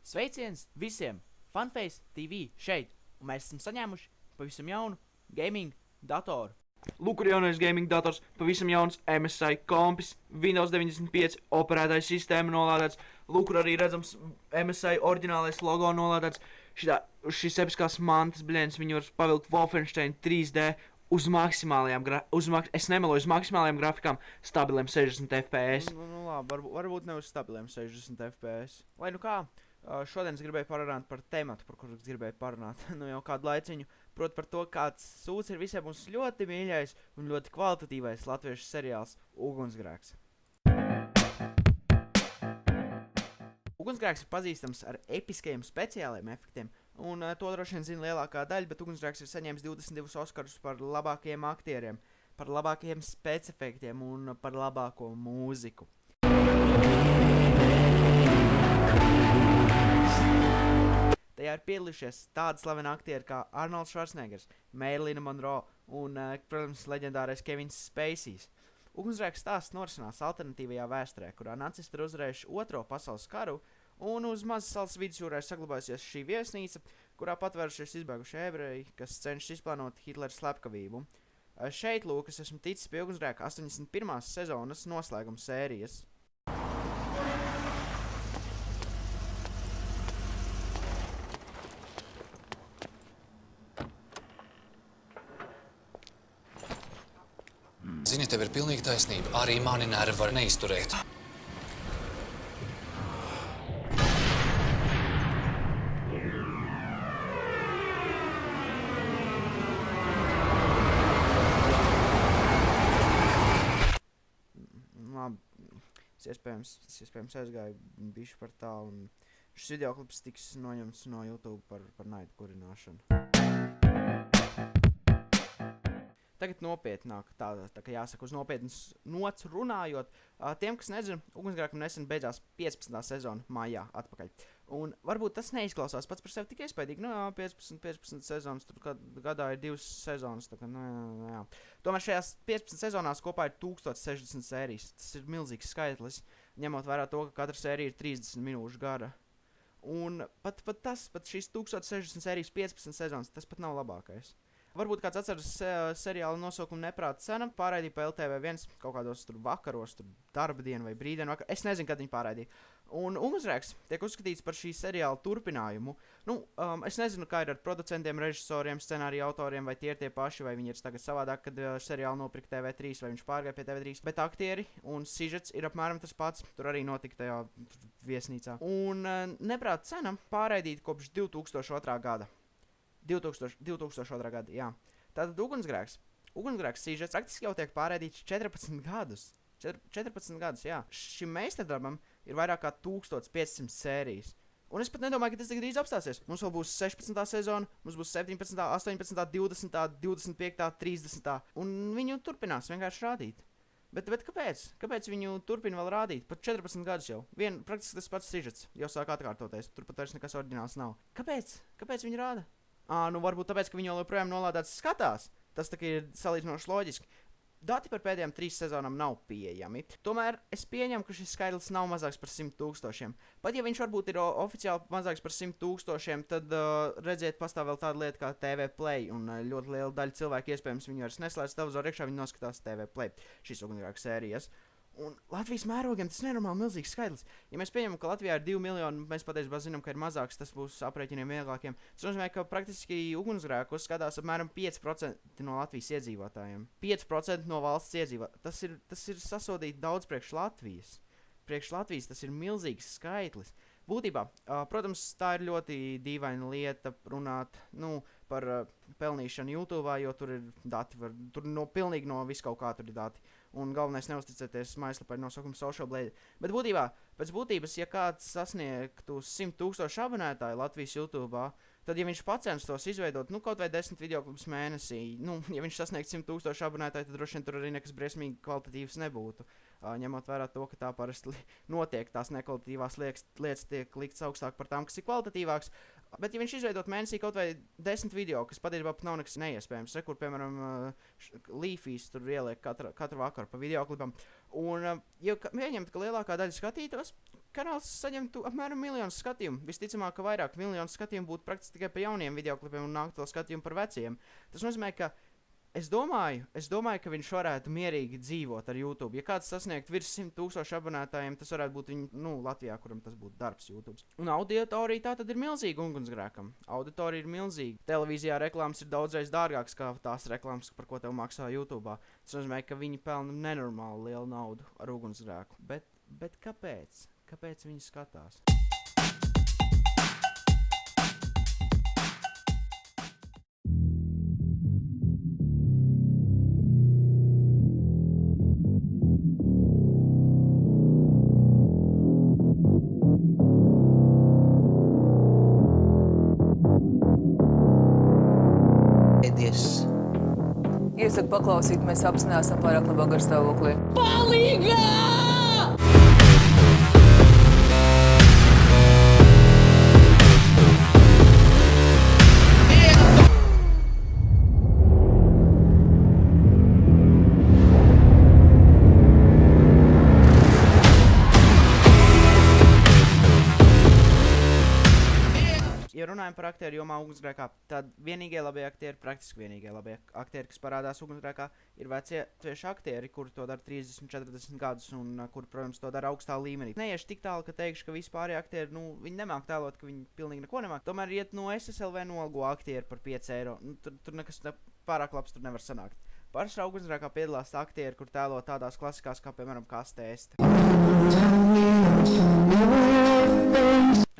Sveiciens visiem! Funface TV šeit, un mēs esam saņēmuši pavisam jaunu gaming datoru. Lūk, kur jaunais gaming dators, pavisam jauns MSI kompis, Windows 95 operētāja sistēma nolādēts. Lūk, kur arī redzams MSI oriģinālais logo nolādēts. Šis episkās mantas blēns, viņi var pavilkt Wolfenstein 3D uz maksimālajām grafikām, stabiliem 60 FPS. Nu labi, varbūt ne uz stabiliem 60 FPS. Lai nu kā, šodien es gribēju parunāt par tematu, par kuru gribēju parunāt nu jau kādu laiciņu. Proti par to, kāds sūds ir visiem mums ļoti mīļais un ļoti kvalitatīvais latviešu seriāls Ugunsgrēks. Ugunsgrēks ir pazīstams ar episkajiem speciāliem efektiem, un to droši vien zina lielākā daļa, bet Ugunsgrēks ir saņēmis 22 Oskarus par labākajiem aktieriem, par labākajiem specefektiem un par labāko mūziku. Tajā ir piedalījušies tādi slaveni aktieri kā Arnolds Schwarzeneggers, Marilyn Monroe un, protams, leģendārais Kevins Spacejs. Ugunsgrēks stāsts norisinās alternatīvajā vēsturē, kurā nacisti ir uzvarējuši Otro pasaules karu, un uz mazas salas vidusjūrā ir saglabājusies šī viesnīca, kurā patvērušies izbēguši ebreji, kas cenšas izplānot Hitlera slepkavību. Šeit, lūk, es esmu ticis pie Ugunsgrēka 81. sezonas noslēguma sērijas. Zini, tev ir pilnīgi taisnība. Arī mani nervi var neizturēt. Labi, es iespējams aizgāju bišķi par tālu, un šis videoklips tiks noņemts no YouTube par naidu kurināšanu. Tagad nopietnāk, tā kā jāsaka uz nopietnas nots runājot. Tiem, kas nezina, Ugunsgrēkam nesen beidzās 15. sezona maijā atpakaļ. Un varbūt tas neizklausās pats par sevi tik iespaidīgi. Nu jā, 15 sezonas, tur gadā ir 2 sezonas, tā kā jā. Tomēr šajās 15 sezonās kopā ir 1060 sērijas. Tas ir milzīgs skaitlis, ņemot vērā to, ka katra sērija ir 30 minūšu gara. Un pat šīs 1060 sērijas 15 sezonas, tas pat nav labākais. Varbūt kāds atceras seriāla nosaukumu Neprāta cena, pārraidīja pa LTV1 kaut kādos tur vakaros, tur darba dienu vai brīdienu vakar. Es nezinu, kad viņi pārraidīja. Un Ugunsgrēks tiek uzskatīts par šī seriāla turpinājumu. Nu, es nezinu, kā ir ar producentiem, režisoriem, scenāriju autoriem, vai tie ir tie paši, vai viņi ir tagad savādāk, kad seriālu nopirka TV3, vai viņš pārgāja pie TV3. Bet aktieri un sižets ir apmēram tas pats, tur arī notika tajā viesnīcā. Un Neprāta cena pārraidīta kopš 2002. gada. 2002. gada, jā. Tātad Ugunsgrēks sižets praktiski jau tiek pārraidīts 14 gadus. 14 gadus, jā. Šim meistardarbam ir vairāk kā 1500 sērijas. Un es pat nedomāju, ka tas tik drīz apstāsies. Mums vēl būs 16. sezona, mums būs 17., 18., 20., 25., 30. Un viņu turpinās vienkārši rādīt. Bet kāpēc? Kāpēc viņu turpina vēl rādīt? Pat 14 gadus jau. Praktiski tas pats sižets jau sāk atkārtoties. Tur pat vairs nekas oriģināls nav. Kāpēc? Kāpēc viņi rāda? Nu varbūt tāpēc, ka viņi jau joprojām nolādēts skatās. Tas tā kā ir salīdzinoši loģiski. Dati par pēdējām 3 sezonām nav pieejami. Tomēr es pieņemu, ka šis skaidrs nav mazāks par 100 000. Pat ja viņš varbūt ir oficiāli mazāks par 100 000, tad redziet, pastāv vēl tāda lieta kā TV Play. Un ļoti liela daļa cilvēku iespējams viņu vairs neslēdz televizoru iekšā, viņi noskatās TV Play šīs Ugunsgrēka sērijas. Un Latvijas mērogiem tas nenormāli milzīgs skaidrs. Ja mēs pieņemam, ka Latvijā ir 2 miljoni, mēs patiesībā zinām, ka ir mazāks, tas būs aprēķiniem vieglākiem. Tas nozīmē, ka praktiski Ugunsgrēkus skatās apmēram 5% no Latvijas iedzīvotājiem. 5% no valsts iedzīvotājiem. Tas ir sasodīt daudz priekš Latvijas. Priekš Latvijas tas ir milzīgs skaitlis. Būtībā, protams, tā ir ļoti dīvaina lieta runāt par pelnīšanu YouTube, jo tur ir dati, tur pilnīgi no visu kaut kā tur ir dati. Un galvenais neuzticēties mājaslapai nosaukumu Social Blade. Bet būtībā, pēc būtības, ja kāds sasniegtu 100 000 abonētāju Latvijas YouTube, tad, ja viņš pacenstos izveidot, kaut vai 10 videoklipus mēnesī, ja viņš sasniegt 100 000 abonētāju, tad droši vien tur arī nekas briesmīgi kvalitatīvs nebūtu. Ņemot vērā to, ka tā parasti notiek, tās nekvalitatīvās lietas tiek liktas augstāk par tām, kas ir kvalitatīvāks. Bet, ja viņš izveidot mēnesī kaut vai 10 video, kas patiesībā pat nav nekas neiespējams, kur, piemēram, Leafys tur ieliek katru vakaru pa videoklipam, un, ja pieņemt, ka lielākā daļa skatītos, kanāls saņemtu apmēram 1 miljonu skatījumu. Visticamāk, ka vairāk miljonu skatījumu būtu praktiski tikai par jauniem videoklipiem un nāktu vēl skatījumu par veciem. Tas nozīmē, ka es domāju, ka viņš varētu mierīgi dzīvot ar YouTube. Ja kāds sasniegtu virs 100,000 abonētājiem, tas varētu būt viņa, Latvijā, kuram tas būtu darbs YouTube. Un auditorija tā tad ir milzīga ugunsgrēkam. Auditorija ir milzīga. Televīzijā reklāmas ir daudzreiz dārgākas kā tās reklāmas, par ko tev maksā YouTube. Tas nozīmē, ka viņi pelna nenormāli lielu naudu ar ugunsgrēku. Bet kāpēc? Kāpēc viņi skatās? Iesaku paklausīt, mēs abi neesam pārāk labā garstāvoklī. Ja runājam par aktieru jomā ugunsgrēkā, tad vienīgie labie aktieri, praktiski vienīgie labie aktieri, kas parādās ugunsgrēkā, ir vecie tieši aktieri, kuri to dara 30, 40 gadus un kuri, protams, to dara augstā līmenī. Neiešu tik tālu, ka teikšu, ka vispārējie aktieri, viņi nemāk tēlot, ka viņi pilnīgi neko nemāk. Tomēr iet no SSLV nolgo aktieri par 5 eiro. Tur nekas pārāk labs tur nevar sanākt. Parasti ugunsgrēkā piedalās aktieri, kur tēlo tādās klasikās kā, piemēram, Kastēste.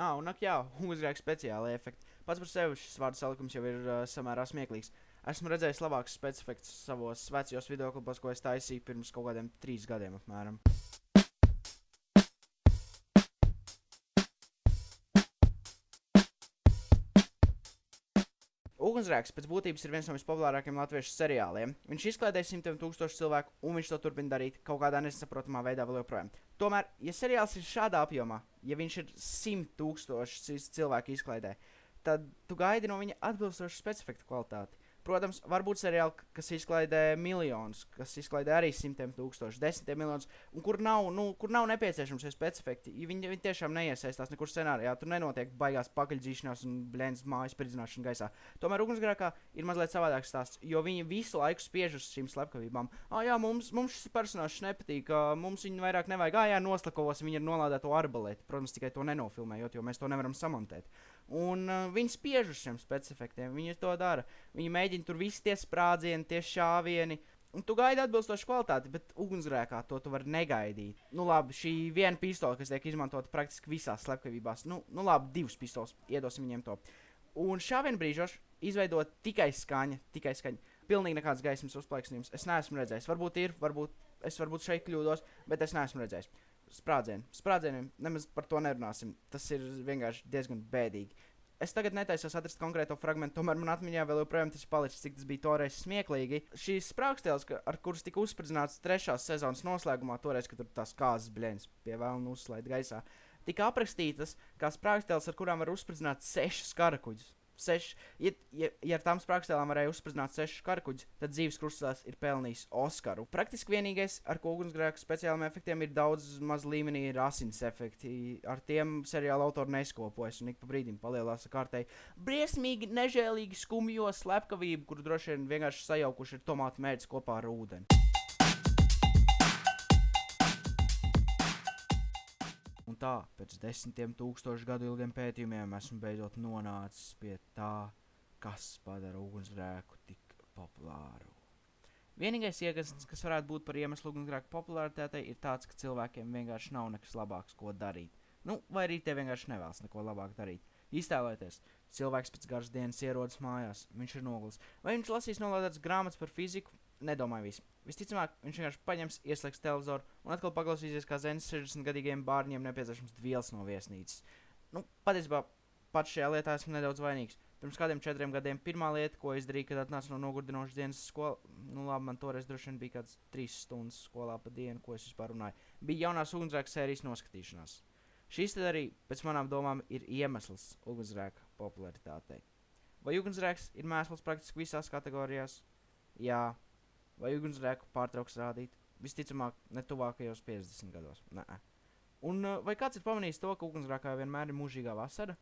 Un jā, ugunsgrēka speciāli efekti. Pats par sevi šis vārdu salikums jau ir samērā smieklīgs. Esmu redzējis labākus specifektus savos vecajos videoklipos, ko es taisīju pirms kaut kādiem 3 gadiem apmēram. Ugunsgrēks pēc būtības ir viens no vispopulārākajiem latviešu seriāliem. Viņš izklaidēja 100,000 cilvēku, un viņš to turpina darīt kaut kādā nesaprotamā veidā vēl joprojām. Tomēr, ja seriāls ir šādā apjomā, ja viņš ir 100,000 cilvēku izklaidē, tad tu gaidi no viņa atbilstošu specifiktu kvalitāti. Protams, varbūt seriāli, kas izklaidē miljonus, kas izklaidē arī 100,000, 10 miljonus, un kur nav nepieciešams šie specifikti. Viņi tiešām neiesaistās nekur scenārijā, tur nenotiek baigās pakaļdzīšanās un blēns mājas spridzināšana gaisā. Tomēr ugunsgrēkā ir mazliet savādāks stāsts, jo viņi visu laiku spiež uz šīm slepkavībām. Jā, mums šis personāžs nepatīk, mums viņu vairāk nevajag. Jā, noslakavosim viņu ar nolādēto arbalēti. Protams, tikai to nenofilmējot, jo mēs to nevaram samontēt. Un viņi spiež uz šiem specifiktiem, viņi to dara. Viņi mēģina tur visi tie sprādzieni, tie šāvieni, un tu gaidi atbilstošu kvalitāti, bet ugunsgrēkā to tu vari negaidīt. Labi, šī viena pistola, kas tiek izmantota praktiski visās slepkavībās, labi, 2 pistolas, iedosim viņiem to. Un šāvienu brīžos izveidot tikai skaņa. Pilnīgi nekāds gaismas uzplaiksnījums. Es neesmu redzējis. Varbūt šeit kļūdos, bet es neesmu redzējis. Sprādzieniem nemaz par to nerunāsim. Tas ir vienkārši diezgan bēdīgi. Es tagad netaisos atrast konkrēto fragmentu, tomēr man atmiņā vēl joprojām tas ir palicis, cik tas bija toreiz smieklīgi. Šīs sprāgstēles, ar kuras tika uzspridzināts 3. sezonas noslēgumā, toreiz, kad tur tās kāzas blēņas pie vēlna uzslaid gaisā, tika aprakstītas kā sprāgstēles, ar kurām var uzspridzināt 6 karakuģus. Ja ar tām sprāgstēlām varēja uzspridzināt 6 karakuģus, tad dzīves krustcelēs ir pelnījis Oskaru. Praktiski vienīgais, ar ko ugunsgrēku speciāliem efektiem ir daudz maz līmenī, ir asins efekti. Ar tiem seriāla autori neskopojas un ik pa brīdim palielās kārtēji briesmīgi, nežēlīgi skumjo slepkavību, kuru droši vien vienkārši sajaukuši ir tomātu mērķis kopā ar ūdeni. Un tā, pēc 10,000 gadu ilgiem pētījumiem esmu beidzot nonācis pie tā, kas padara ugunsgrēku tik populāru. Vienīgais iegāns, kas varētu būt par iemeslu ugunsgrēku popularitātei, ir tāds, ka cilvēkiem vienkārši nav nekas labāks, ko darīt. Vai arī tie vienkārši nevēlas neko labāk darīt. Iztēlojieties, cilvēks pēc garas dienas ierodas mājās, viņš ir nogulis. Vai viņš lasīs nolādētas grāmatas par fiziku? Nedomāju visu. Visticamāk, viņš vienkārši paņems, ieslēgs televizoru un atkal paklausīsies, kā zemes 60-gadīgiem bārņiem nepieciešams dvielas no viesnīcas. Patiesībā, pats šajā lietā esmu nedaudz vainīgs. Pirms kādiem 4 gadiem pirmā lieta, ko izdarīju, kad atnācu no nogurdinošas dienas skolā, labi, man toreiz droši vien bija kāds 3 stundas skolā pa dienu, ko es vispār runāju, bija jaunās ugunsgrēka sērijas noskatīšanās. Šis tad arī, pēc manām domām, ir iemesls ugunsgrēka popularitātei. Vai ugunsgrēks ir mēsls praktiski visās kategorijās? Jā. Vai ugunsgrēku pārtrauks rādīt? Visticamāk, ne tuvākajos 50 gados. Nē. Un vai kāds ir pamanījis to, ka ugunsgrēkā vienmēr ir mūžīgā vasara?